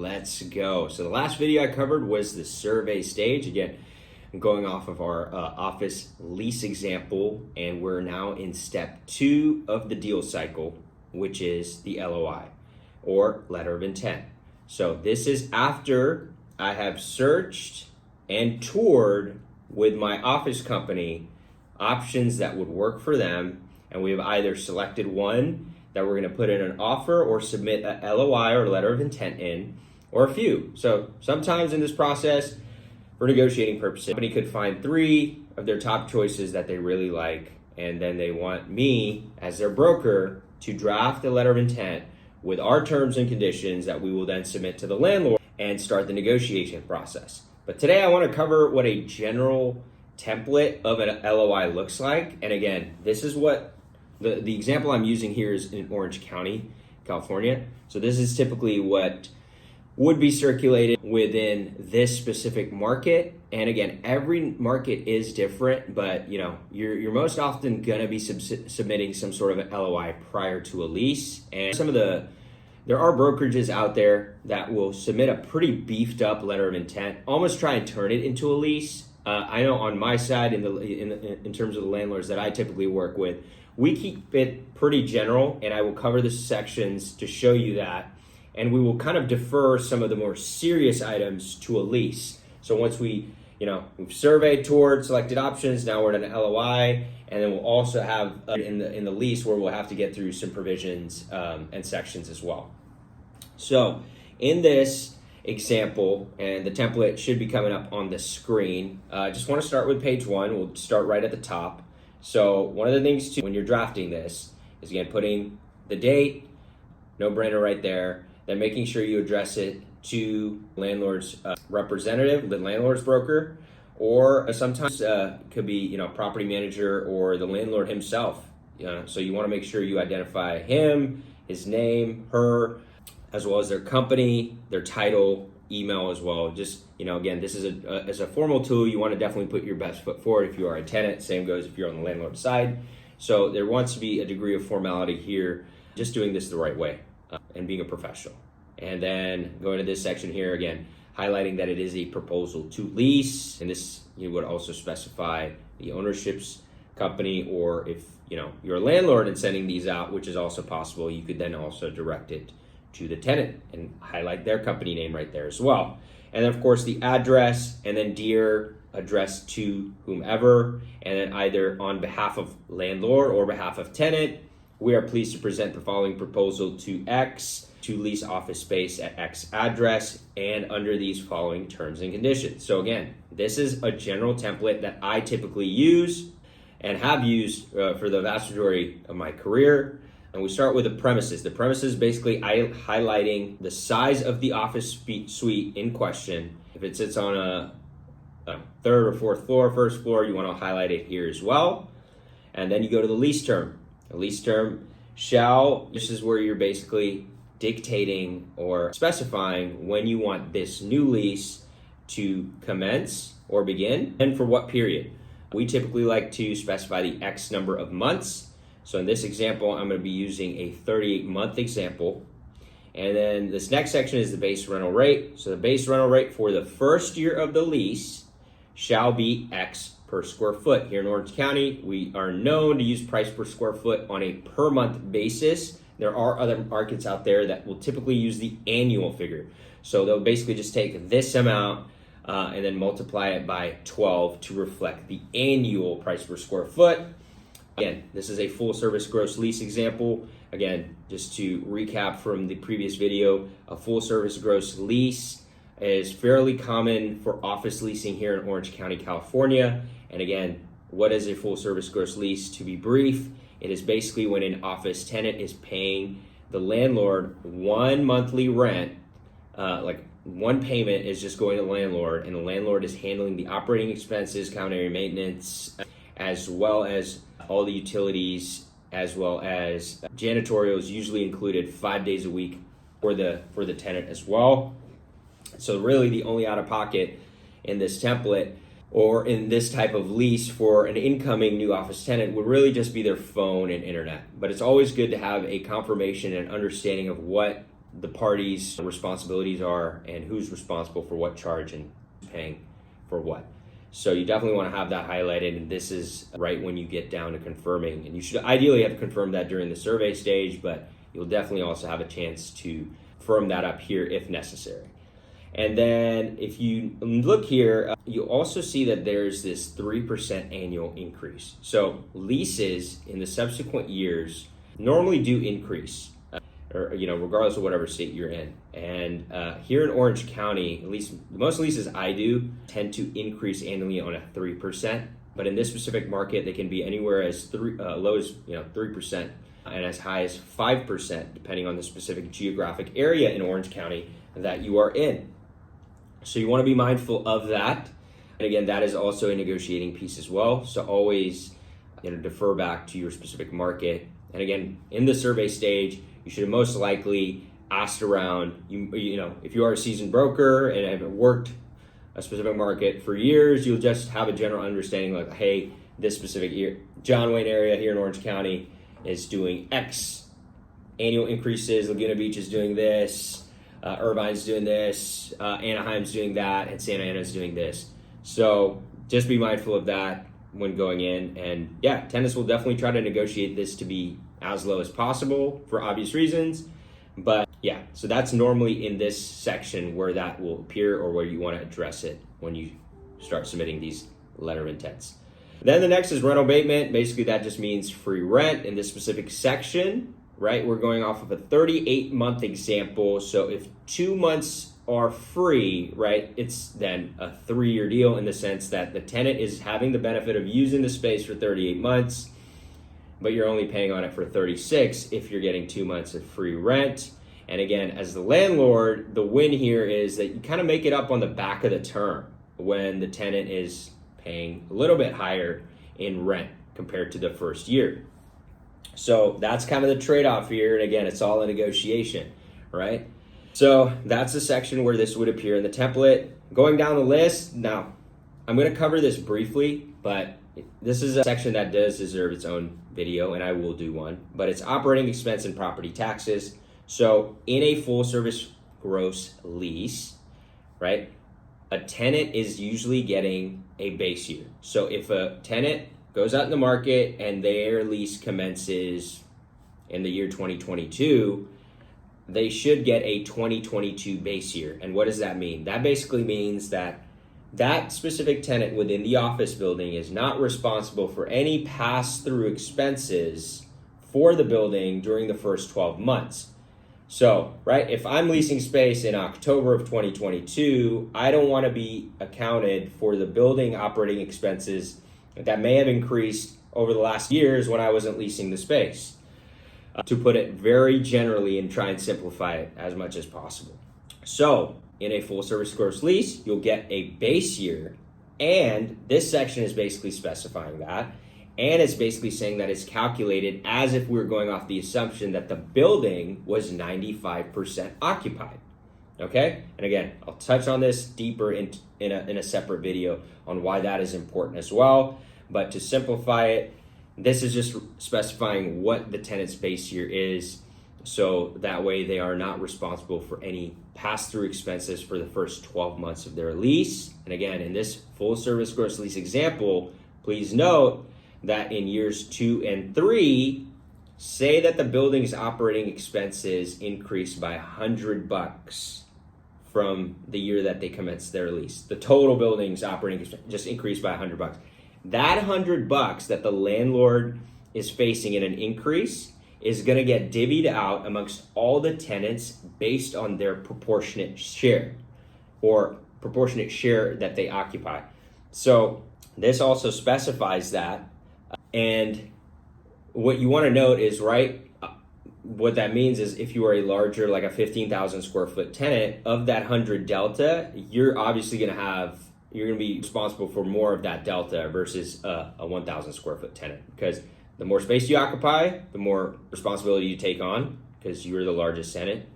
Let's go. So the last video I covered was the survey stage. Again, I'm going off of our office lease example, and we're now in step 2 of the deal cycle, which is the LOI, or letter of intent. So this is after I have searched and toured with my office company options that would work for them, and we have either selected one that we're going to put in an offer or submit a LOI or letter of intent in, or a few. So sometimes in this process, for negotiating purposes, the company could find 3 of their top choices that they really like, and then they want me as their broker to draft a letter of intent with our terms and conditions that we will then submit to the landlord and start the negotiation process. But today I want to cover what a general template of an LOI looks like. And again, this is what the example I'm using here is in Orange County, California. So this is typically what would be circulated within this specific market. And again, every market is different, but you're most often gonna be submitting some sort of an LOI prior to a lease. And there are brokerages out there that will submit a pretty beefed up letter of intent, almost try and turn it into a lease. I know on my side, in terms of the landlords that I typically work with, we keep it pretty general, and I will cover the sections to show you that. And we will kind of defer some of the more serious items to a lease. So once we've surveyed, toured, selected options, now we're at an LOI, and then we'll also have in the lease where we'll have to get through some provisions and sections as well. So in this example, and the template should be coming up on the screen, I just want to start with page 1. We'll start right at the top. So one of the things too, when you're drafting this, is again putting the date, no-brainer right there, then making sure you address it to landlord's representative, the landlord's broker, or sometimes could be property manager or the landlord himself. So you want to make sure you identify him, his name, her, as well as their company, their title, email as well. Just again, this is as a formal tool, you want to definitely put your best foot forward if you are a tenant. Same goes if you're on the landlord side. So there wants to be a degree of formality here, just doing this the right way and being a professional. And then going to this section here, again, highlighting that it is a proposal to lease, and this you would also specify the ownership's company, or if you're a landlord and sending these out, which is also possible, you could then also direct it to the tenant and highlight their company name right there as well. And then of course the address, and then dear, addressed to whomever, and then either on behalf of landlord or behalf of tenant, we are pleased to present the following proposal to X to lease office space at X address and under these following terms and conditions. So again, this is a general template that I typically use and have used for the vast majority of my career. And we start with the premises. The premises basically highlighting the size of the office suite in question. If it sits on a 3rd or 4th floor, 1st floor, you want to highlight it here as well. And then you go to the lease term. The lease term this is where you're basically dictating or specifying when you want this new lease to commence or begin and for what period. We typically like to specify the X number of months. So in this example, I'm going to be using a 38-month example. And then this next section is the base rental rate. So the base rental rate for the first year of the lease shall be X per square foot. Here in Orange County, we are known to use price per square foot on a per month basis. There are other markets out there that will typically use the annual figure. So they'll basically just take this amount and then multiply it by 12 to reflect the annual price per square foot. Again, this is a full service gross lease example. Again, just to recap from the previous video, a full service gross lease is fairly common for office leasing here in Orange County, California. And again, what is a full service gross lease? To be brief, it is basically when an office tenant is paying the landlord one monthly rent, like one payment is just going to the landlord, and the landlord is handling the operating expenses, common area maintenance, as well as all the utilities, as well as janitorial is usually included 5 days a week for the tenant as well. So really the only out-of-pocket in this template or in this type of lease for an incoming new office tenant would really just be their phone and internet. But it's always good to have a confirmation and understanding of what the parties' responsibilities are and who's responsible for what charge and who's paying for what. So you definitely want to have that highlighted, and this is right when you get down to confirming. And you should ideally have confirmed that during the survey stage, but you'll definitely also have a chance to firm that up here if necessary. And then if you look here, you'll also see that there's this 3% annual increase. So leases in the subsequent years normally do increase, or regardless of whatever state you're in. And here in Orange County, at least most leases I do tend to increase annually on a 3%. But in this specific market, they can be anywhere as low as 3% and as high as 5%, depending on the specific geographic area in Orange County that you are in. So you want to be mindful of that. And again, that is also a negotiating piece as well. So always defer back to your specific market. And again, in the survey stage, you should have most likely asked around. If you are a seasoned broker and have worked a specific market for years, you'll just have a general understanding like, hey, this specific John Wayne area here in Orange County is doing X annual increases. Laguna Beach is doing this. Irvine's doing this, Anaheim's doing that, and Santa Ana's doing this. So just be mindful of that when going in. And yeah, tenants will definitely try to negotiate this to be as low as possible for obvious reasons. But yeah, so that's normally in this section where that will appear or where you want to address it when you start submitting these letter of intents. Then the next is rental abatement. Basically, that just means free rent in this specific section. Right, we're going off of a 38-month example. So if 2 months are free, right, it's then a 3-year deal in the sense that the tenant is having the benefit of using the space for 38 months, but you're only paying on it for 36 if you're getting 2 months of free rent. And again, as the landlord, the win here is that you kind of make it up on the back of the term when the tenant is paying a little bit higher in rent compared to the first year. So that's kind of the trade-off here. And again, it's all a negotiation, right? So that's the section where this would appear in the template. Going down the list, now I'm going to cover this briefly, but this is a section that does deserve its own video, and I will do one. But it's operating expense and property taxes. So in a full service gross lease, right, a tenant is usually getting a base year. So if a tenant goes out in the market and their lease commences in the year 2022, they should get a 2022 base year. And what does that mean? That basically means that that specific tenant within the office building is not responsible for any pass-through expenses for the building during the first 12 months. So, right, if I'm leasing space in October of 2022, I don't want to be accounted for the building operating expenses that may have increased over the last years when I wasn't leasing the space. To put it very generally and try and simplify it as much as possible. So in a full service gross lease, you'll get a base year, and this section is basically specifying that, and it's basically saying that it's calculated as if we were going off the assumption that the building was 95% occupied. Okay, and again, I'll touch on this deeper in a separate video on why that is important as well. But to simplify it, this is just specifying what the tenant's base year is, so that way they are not responsible for any pass-through expenses for the first 12 months of their lease. And again, in this full service gross lease example, please note that in years 2 and 3, say that the building's operating expenses increase by $100 from the year that they commenced their lease. The total building's operating expense just increased by $100. That $100 that the landlord is facing in an increase is going to get divvied out amongst all the tenants based on their proportionate share or proportionate share that they occupy. So this also specifies that. And what you want to note is, right, what that means is if you are a larger, like a 15,000 square foot tenant, of that 100 delta, you're obviously going to be responsible for more of that delta versus a 1,000 square foot tenant, because the more space you occupy, the more responsibility you take on because you're the largest tenant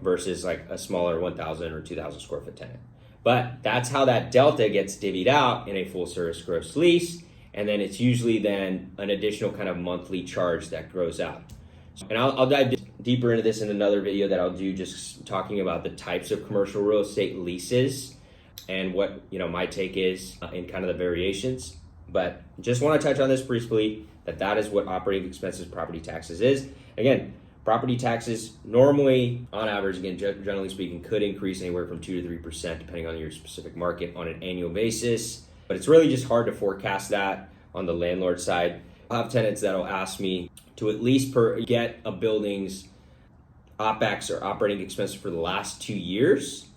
versus like a smaller 1,000 or 2,000 square foot tenant. But that's how that delta gets divvied out in a full service gross lease. And then it's usually then an additional kind of monthly charge that grows out. And I'll dive deeper into this in another video that I'll do, just talking about the types of commercial real estate leases and what my take is in kind of the variations. But just want to touch on this briefly, that is what operating expenses, property taxes is. Again, property taxes normally, on average, again, generally speaking, could increase anywhere from 2 to 3% depending on your specific market on an annual basis. But it's really just hard to forecast that on the landlord side. I'll have tenants that'll ask me to at least get a building's OpEx or operating expenses for the last 2 years,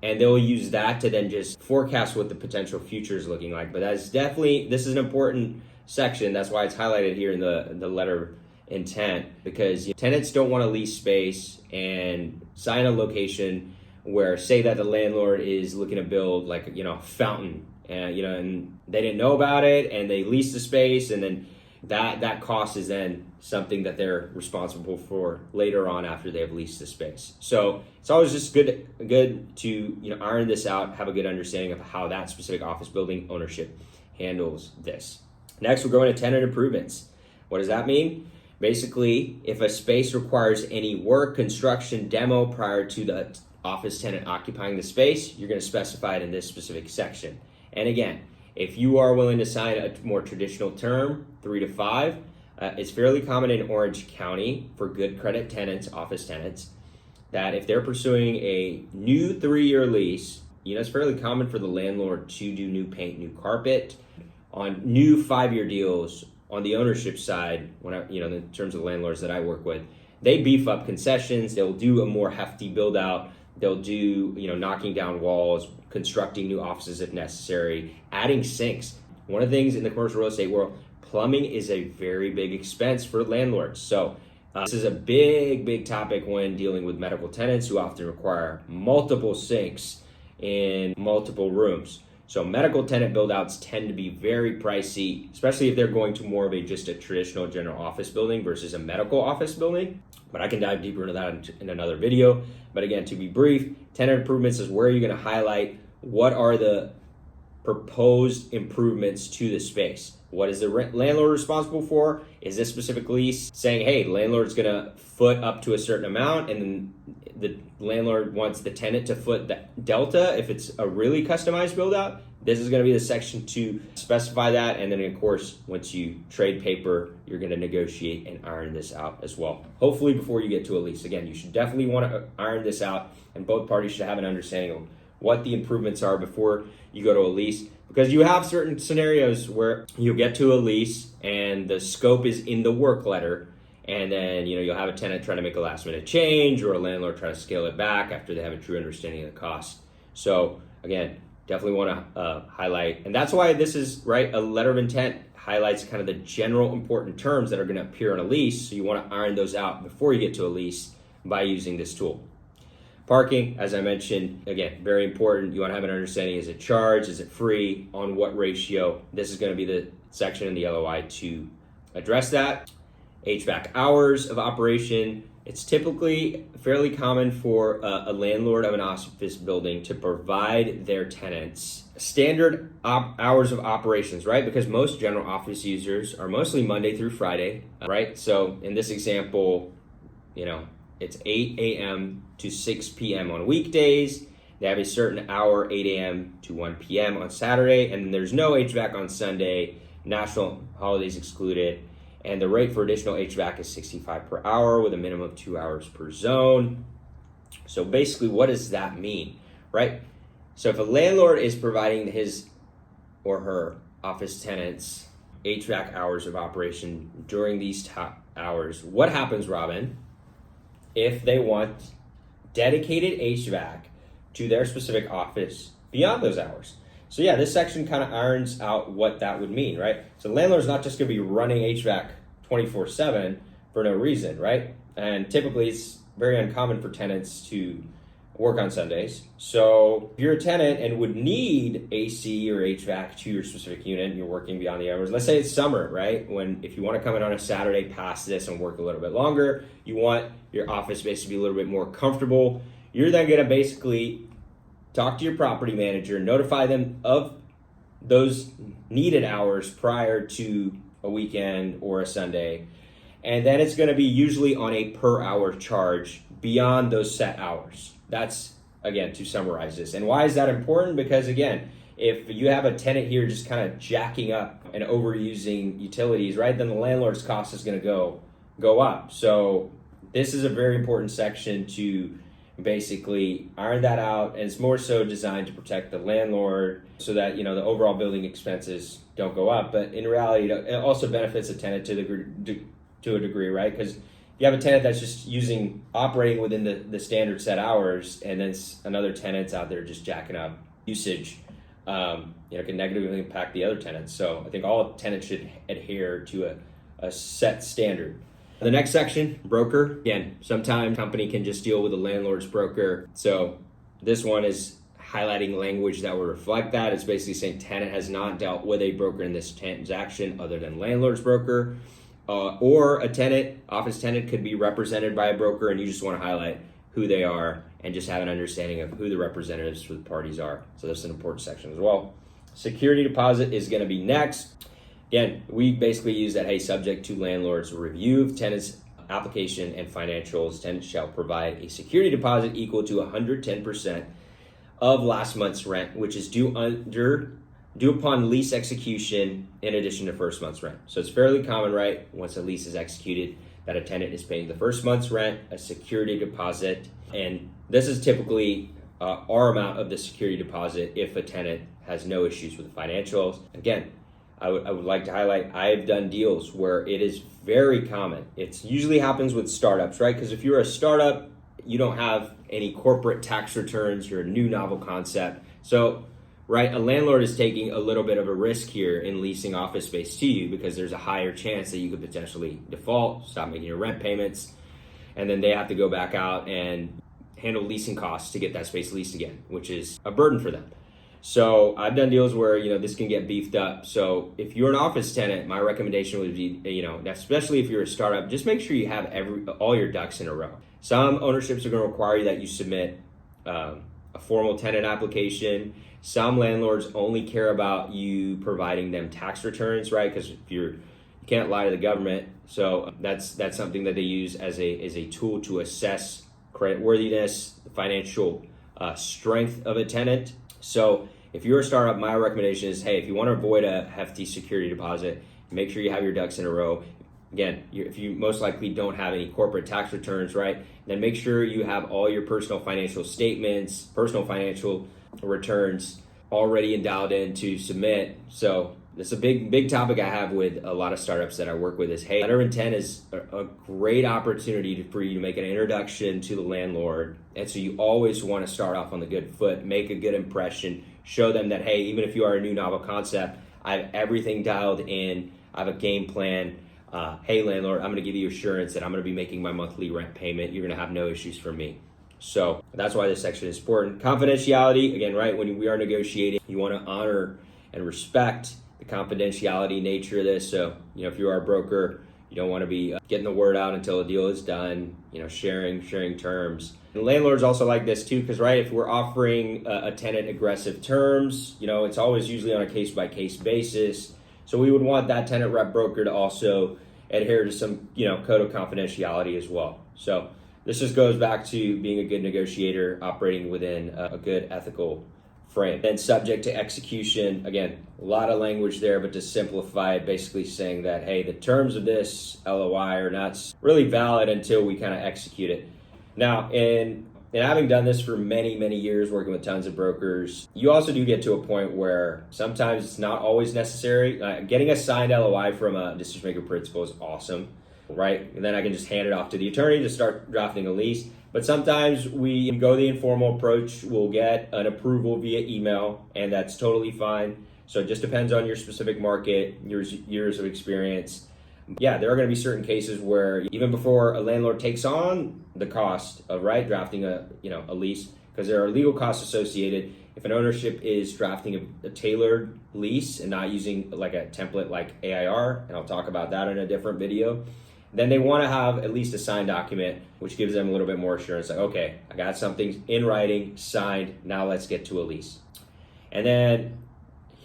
and they'll use that to then just forecast what the potential future is looking like. But this is an important section. That's why it's highlighted here in the letter of intent, because tenants don't want to lease space and sign a location where, say that the landlord is looking to build like a fountain, and they didn't know about it and they leased the space, and then that cost is then something that they're responsible for later on after they've leased the space. So it's always just good to iron this out, have a good understanding of how that specific office building ownership handles this. Next, we're going to tenant improvements. What does that mean? Basically, if a space requires any work, construction, demo prior to the office tenant occupying the space, you're going to specify it in this specific section. And again, if you are willing to sign a more traditional term, 3 to 5, it's fairly common in Orange County for good credit tenants, office tenants, that if they're pursuing a new 3-year lease, it's fairly common for the landlord to do new paint, new carpet. On new 5-year deals, on the ownership side, in terms of the landlords that I work with, they beef up concessions. They'll do a more hefty build out. They'll do, knocking down walls, constructing new offices if necessary, adding sinks. One of the things in the commercial real estate world, plumbing is a very big expense for landlords. So this is a big topic when dealing with medical tenants who often require multiple sinks in multiple rooms. So medical tenant build-outs tend to be very pricey, especially if they're going to more of just a traditional general office building versus a medical office building. But I can dive deeper into that in another video. But again, to be brief, tenant improvements is where you're going to highlight what are the proposed improvements to the space. What is the landlord responsible for? Is this specific lease saying, hey, landlord's going to foot up to a certain amount, and then the landlord wants the tenant to foot the delta if it's a really customized build out? This is going to be the section to specify that. And then, of course, once you trade paper, you're going to negotiate and iron this out as well. Hopefully before you get to a lease. Again, you should definitely want to iron this out, and both parties should have an understanding of what the improvements are before you go to a lease. Because you have certain scenarios where you'll get to a lease and the scope is in the work letter, and then you'll have a tenant trying to make a last minute change, or a landlord trying to scale it back after they have a true understanding of the cost. So again, definitely want to highlight, and that's why this is a letter of intent highlights kind of the general important terms that are going to appear on a lease. So you want to iron those out before you get to a lease by using this tool. Parking, as I mentioned, again, very important. You want to have an understanding, is it charged, is it free, on what ratio? This is going to be the section in the LOI to address that. HVAC hours of operation. It's typically fairly common for a landlord of an office building to provide their tenants standard hours of operations, right? Because most general office users are mostly Monday through Friday, right? So in this example, it's 8 a.m. to 6 p.m. on weekdays. They have a certain hour, 8 a.m. to 1 p.m. on Saturday, and then there's no HVAC on Sunday, national holidays excluded, and the rate for additional HVAC is $65 per hour with a minimum of 2 hours per zone. So basically, what does that mean, right? So if a landlord is providing his or her office tenants HVAC hours of operation during these hours, what happens, Robin, if they want dedicated HVAC to their specific office beyond those hours? So yeah, this section kind of irons out what that would mean, right? So the landlord's not just going to be running HVAC 24/7 for no reason, right? And typically it's very uncommon for tenants to work on Sundays. So if you're a tenant and would need AC or HVAC to your specific unit and you're working beyond the hours, let's say it's summer, right? If you want to come in on a Saturday past this and work a little bit longer, you want your office space to be a little bit more comfortable, you're then going to basically talk to your property manager, notify them of those needed hours prior to a weekend or a Sunday, And then it's going to be usually on a per hour charge beyond those set hours. That's, again, to summarize this. And why is that important? Because, again, if you have a tenant here just kind of jacking up and overusing utilities, right, then the landlord's cost is going to go up. So this is a very important section to basically iron that out, and it's more so designed to protect the landlord so that, you know, the overall building expenses don't go up. But in reality, it also benefits the tenant to a degree, right? Because you have a tenant that's just operating within the standard set hours, and then another tenant's out there just jacking up usage, can negatively impact the other tenants. So I think all tenants should adhere to a set standard. The next section, broker. Again, sometimes company can just deal with a landlord's broker. So this one is highlighting language that will reflect that. It's basically saying tenant has not dealt with a broker in this transaction other than landlord's broker. Or a tenant, office tenant, could be represented by a broker, and you just want to highlight who they are and just have an understanding of who the representatives for the parties are. So that's an important section as well. Security deposit is going to be next. Again, we basically use that, hey, subject to landlord's review of tenant's application and financials, tenant shall provide a security deposit equal to 110% of last month's rent, which is due upon lease execution in addition to first month's rent. So it's fairly common, right, once a lease is executed, that a tenant is paying the first month's rent, a security deposit, and this is typically our amount of the security deposit if a tenant has no issues with the financials. Again, I would like to highlight, I've done deals where it is very common. It usually happens with startups, right? Because if you're a startup, you don't have any corporate tax returns, you're a new novel concept. So, right, a landlord is taking a little bit of a risk here in leasing office space to you because there's a higher chance that you could potentially default, stop making your rent payments, and then they have to go back out and handle leasing costs to get that space leased again, which is a burden for them. So I've done deals where, this can get beefed up. So if you're an office tenant, my recommendation would be, especially if you're a startup, just make sure you have all your ducks in a row. Some ownerships are going to require you that you submit a formal tenant application. Some landlords only care about you providing them tax returns, right? Because you can't lie to the government. So that's something that they use as a tool to assess credit worthiness, the financial strength of a tenant. So if you're a startup, my recommendation is, hey, if you want to avoid a hefty security deposit, make sure you have your ducks in a row. Again, if you most likely don't have any corporate tax returns, right, then make sure you have all your personal financial statements, personal financial returns already and dialed in to submit. So that's a big topic I have with a lot of startups that I work with is, hey, letter of intent is a great opportunity for you to make an introduction to the landlord. And so you always want to start off on the good foot, make a good impression, show them that, hey, even if you are a new novel concept, I have everything dialed in, I have a game plan. Hey, landlord, I'm going to give you assurance that I'm going to be making my monthly rent payment. You're going to have no issues from me. So that's why this section is important. Confidentiality, again, right, when we are negotiating, you want to honor and respect the confidentiality nature of this. So, if you are a broker, you don't want to be getting the word out until a deal is done, sharing terms. And landlords also like this too, because, right, if we're offering a tenant aggressive terms, it's always usually on a case-by-case basis. So we would want that tenant rep broker to also adhere to some, code of confidentiality as well. So this just goes back to being a good negotiator, operating within a good ethical frame. Then subject to execution, again, a lot of language there, but to simplify it, basically saying that, hey, the terms of this LOI are not really valid until we kind of execute it. Now, in having done this for many, many years, working with tons of brokers, you also do get to a point where sometimes it's not always necessary. Getting a signed LOI from a decision maker principal is awesome, right? And then I can just hand it off to the attorney to start drafting a lease. But sometimes we go the informal approach. We'll get an approval via email, and that's totally fine. So it just depends on your specific market, years of experience. Yeah, there are going to be certain cases where even before a landlord takes on the cost of drafting a lease, because there are legal costs associated. If an ownership is drafting a tailored lease and not using like a template like AIR, and I'll talk about that in a different video, then they want to have at least a signed document, which gives them a little bit more assurance. Like, okay, I got something in writing, signed, now let's get to a lease. And then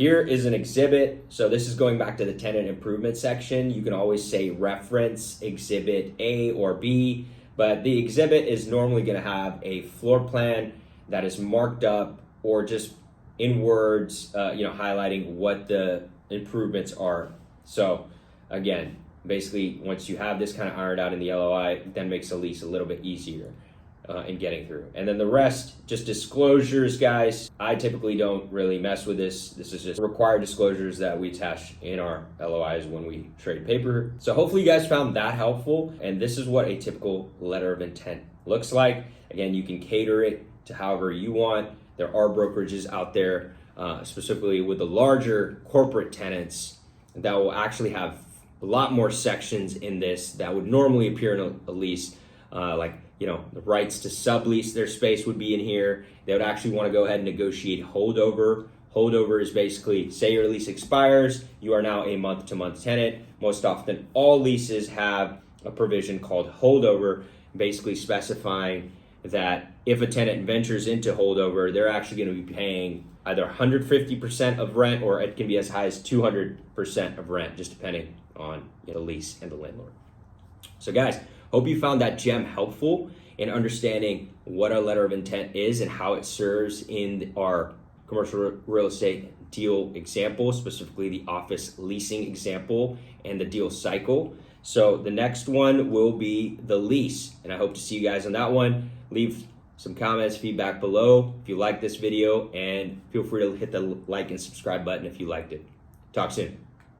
here is an exhibit. So this is going back to the tenant improvement section. You can always say reference exhibit A or B, but the exhibit is normally going to have a floor plan that is marked up or just in words, highlighting what the improvements are. So again, basically, once you have this kind of ironed out in the LOI, it then makes the lease a little bit easier in getting through. And then the rest, just disclosures, guys. I typically don't really mess with this. This is just required disclosures that we attach in our LOIs when we trade paper. So hopefully you guys found that helpful. And this is what a typical letter of intent looks like. Again, you can cater it to however you want. There are brokerages out there, specifically with the larger corporate tenants, that will actually have a lot more sections in this that would normally appear in a lease, the rights to sublease their space would be in here. They would actually want to go ahead and negotiate holdover. Holdover is basically, say your lease expires, you are now a month-to-month tenant. Most often, all leases have a provision called holdover, basically specifying that if a tenant ventures into holdover, they're actually going to be paying either 150% of rent, or it can be as high as 200% of rent, just depending on the lease and the landlord. So guys, hope you found that gem helpful in understanding what our letter of intent is and how it serves in our commercial real estate deal example, specifically the office leasing example and the deal cycle. So the next one will be the lease, and I hope to see you guys on that one. Leave some comments, feedback below if you like this video, and feel free to hit the like and subscribe button if you liked it. Talk soon.